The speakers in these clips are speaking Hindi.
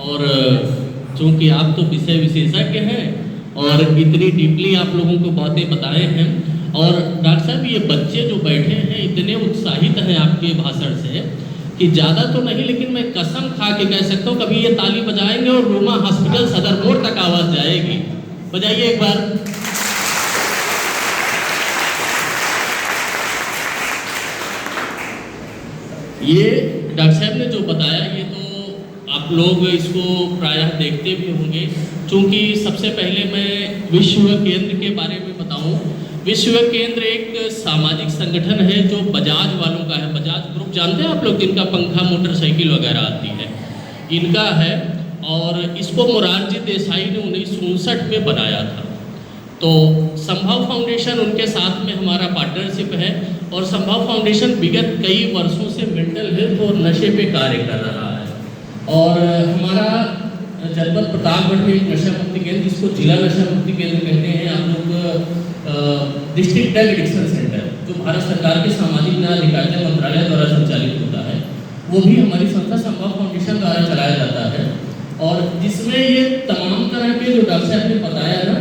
और चूँकि आप तो विषय विशेषज्ञ हैं और इतनी डीपली आप लोगों को बातें बताए हैं, और डॉक्टर साहब ये बच्चे जो बैठे हैं इतने उत्साहित हैं आपके भाषण से कि ज़्यादा तो नहीं, लेकिन मैं कसम खा के कह सकता हूँ कभी ये ताली बजाएंगे और रूमा हॉस्पिटल सदर मोड़ तक आवाज़ जाएगी। बजाइए एक बार। ये डॉक्टर साहब ने जो बताया ये तो आप लोग इसको प्रायः देखते भी होंगे। चूँकि सबसे पहले मैं विश्व केंद्र के बारे में बताऊं। विश्व केंद्र एक सामाजिक संगठन है जो बजाज वालों का है। बजाज ग्रुप जानते हैं आप लोग, जिनका पंखा मोटरसाइकिल वगैरह आती है, इनका है। और इसको मोरारजी देसाई ने 1959 में बनाया था। तो संभव फाउंडेशन उनके साथ में हमारा पार्टनरशिप है, और संभव फाउंडेशन विगत कई वर्षों से मेंटल हेल्थ और नशे पे कार्य कर रहा है। और हमारा जनपद प्रतापगढ़ में एक नशा मुक्ति केंद्र, जिसको जिला नशा मुक्ति केंद्र कहते हैं आप लोग, डिस्ट्रिक्ट ड्रग एडिक्शन सेंटर, जो भारत सरकार के सामाजिक न्याय अधिकारिता मंत्रालय द्वारा संचालित होता है, वो भी हमारी संस्था संभव फाउंडेशन द्वारा चलाया जाता है। और जिसमें ये तमाम तरह के जो डॉक्टर साहब ने बताया ना,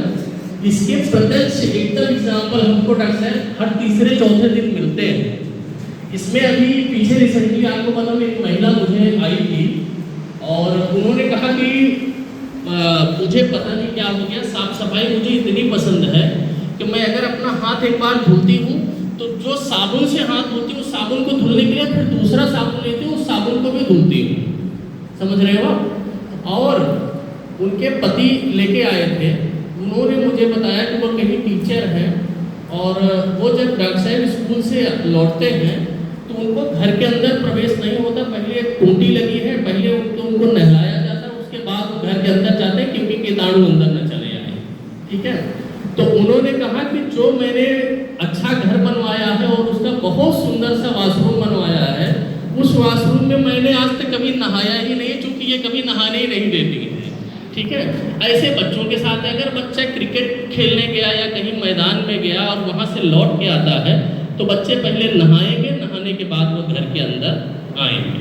इसके प्रत्यक्ष एकदम एग्जाम्पल हमको डॉक्टर साहब हर तीसरे चौथे दिन मिलते हैं। इसमें अभी पीछे रिसेंटली आपको पता है एक महिला मुझे आई थी और उन्होंने कहा कि मुझे पता नहीं क्या हो गया, साफ सफाई मुझे इतनी पसंद है कि मैं अगर अपना हाथ एक बार धुलती हूँ तो जो साबुन से हाथ धुलती हूँ, साबुन को धुलने के लिए फिर दूसरा साबुन लेती हूँ, उस साबुन को भी धुलती हूँ। समझ रहे हो? और उनके पति लेके आए थे, उन्होंने मुझे बताया कि वो कहीं टीचर हैं और वो जब डॉक्टर साहब स्कूल से लौटते हैं तो उनको घर के अंदर प्रवेश नहीं होता। पहले एक टूटी लगी है, पहले उनको नहलाया जाता है, उसके बाद वो घर के अंदर जाते हैं क्योंकि कीटाणु अंदर न चले आए। ठीक है? तो उन्होंने कहा कि जो मैंने अच्छा घर बनवाया है और उसका बहुत सुंदर सा वॉशरूम बनवाया है, उस वॉशरूम में मैंने आज तक कभी नहाया ही नहीं, क्योंकि ये कभी नहाने ही नहीं देती है। ठीक है? ऐसे बच्चों के साथ अगर बच्चा क्रिकेट खेलने गया या कहीं मैदान में गया और वहाँ से लौट के आता है तो बच्चे पहले नहाएंगे, नहाने के बाद वो घर के अंदर आएंगे।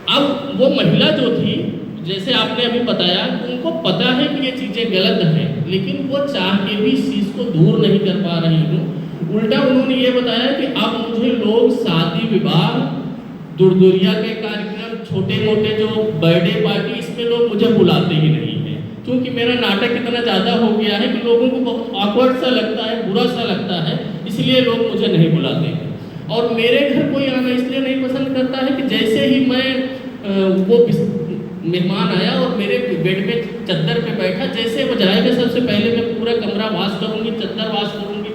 अब वो महिला जो थी, जैसे आपने अभी बताया, उनको पता है कि ये चीज़ें गलत हैं, लेकिन वो चाह के भी इस चीज़ को दूर नहीं कर पा रही हूँ। उल्टा उन्होंने ये बताया कि अब मुझे लोग शादी विवाह, दूरदुरिया के कार्यक्रम, छोटे मोटे जो बर्थडे पार्टी, इसमें लोग मुझे बुलाते ही नहीं हैं, क्योंकि मेरा नाटक इतना ज़्यादा हो गया है कि लोगों को बहुत ऑकवर्ड सा लगता है, बुरा सा लगता है, इसलिए लोग मुझे नहीं बुलाते हैं। और मेरे घर कोई आना इसलिए नहीं पसंद करता है कि जैसे ही मैं वो मेहमान आया और मेरे बेड पे चद्दर पे बैठा, जैसे वो जाएगा सबसे पहले मैं पूरा कमरा वाश करूँगी, चद्दर वाश करूँगी,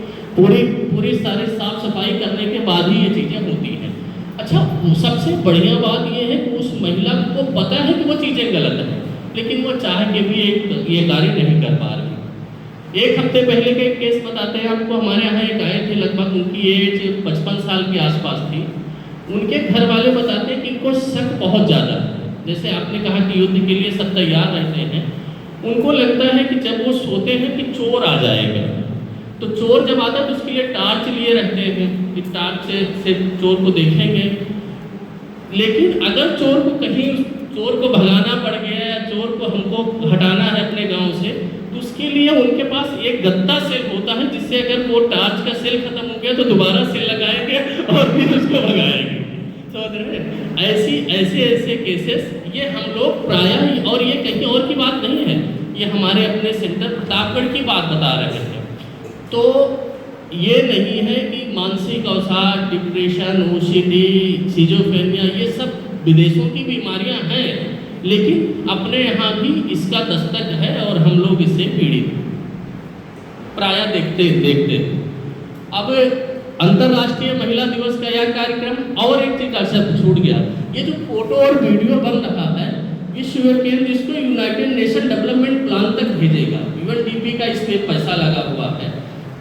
पूरी सारी साफ सफाई करने के बाद ही ये चीज़ें होती हैं। अच्छा, सबसे बढ़िया बात ये है कि उस महिला को पता है कि वो चीज़ें गलत हैं, लेकिन वो चाह के भी ये कार्य नहीं कर पा रही। एक हफ्ते पहले के केस बताते हैं आपको। हमारे यहाँ एक आए थे, लगभग उनकी एज 55 साल के आसपास थी। उनके घर वाले बताते हैं कि इनको शक बहुत ज़्यादा है। जैसे आपने कहा कि युद्ध के लिए सब तैयार रहते हैं, उनको लगता है कि जब वो सोते हैं कि चोर आ जाएगा, तो चोर जब आता है तो उसके लिए टार्च लिए रहते हैं कि टार्च से चोर को देखेंगे। लेकिन अगर चोर को कहीं चोर को भगाना पड़ गया या चोर को हमको हटाना है अपने गांव से, तो उसके लिए उनके पास एक गत्ता सेल होता है, जिससे अगर वो टार्च का सेल खत्म हो गया तो दोबारा सेल लगाएंगे और फिर उसको भगाएंगे। समझ रहे हैं? ऐसे केसेस ये हम लोग प्रायः, और ये कहीं और की बात नहीं है, ये हमारे अपने सेंटर प्रतापगढ़ की बात बता रहे हैं। तो ये नहीं है कि मानसिक अवसाद, डिप्रेशन, ओसीडी, सिजोफ्रेनिया, ये सब विदेशों की बीमारियां हैं, लेकिन अपने यहाँ भी इसका दस्तक है और हम लोग इससे पीड़ित प्रायः देखते। अब अंतर्राष्ट्रीय महिला दिवस का यह कार्यक्रम, और एक चीज डॉक्टर छूट गया, ये जो फोटो और वीडियो बन रहा है, विश्व केंद्र इसको यूनाइटेड नेशन डेवलपमेंट प्लान तक भेजेगा। यूएनडीपी का इस पे पैसा लगा हुआ है।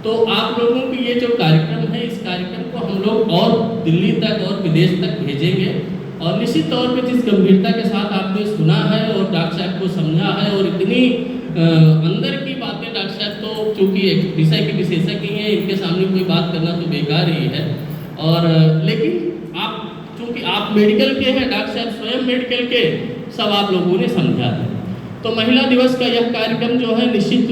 तो आप लोगों की ये जो कार्यक्रम है, इस कार्यक्रम को हम लोग और दिल्ली तक और विदेश तक भेजेंगे। और निश्चित तौर पे जिस गंभीरता के साथ आपने सुना है और डॉक्टर साहब को समझा है, और इतनी अंदर की बातें डॉक्टर साहब तो चूँकि एक विषय के विशेषज्ञ हैं, इनके सामने कोई बात करना तो बेकार ही है। और लेकिन आप चूँकि आप मेडिकल के हैं, डॉक्टर साहब स्वयं मेडिकल के, सब आप लोगों ने समझा है। तो महिला दिवस का यह कार्यक्रम जो है निश्चित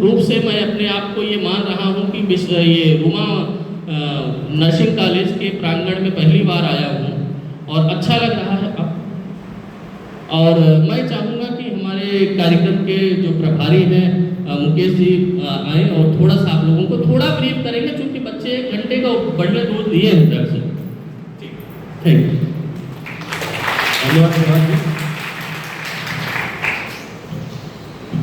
रूप से मैं अपने आप को ये मान रहा हूँ कि ये रुमा नर्सिंग कॉलेज के प्रांगण में पहली बार आया हूँ और अच्छा लग रहा है अब। और मैं चाहूँगा कि हमारे कार्यक्रम के जो प्रभारी हैं मुकेश जी आए और थोड़ा सा आप लोगों को थोड़ा ब्रीफ करेंगे, क्योंकि बच्चे 1 घंटे का बढ़िया दूध दिए हैं। Thank you. धन्यवाद।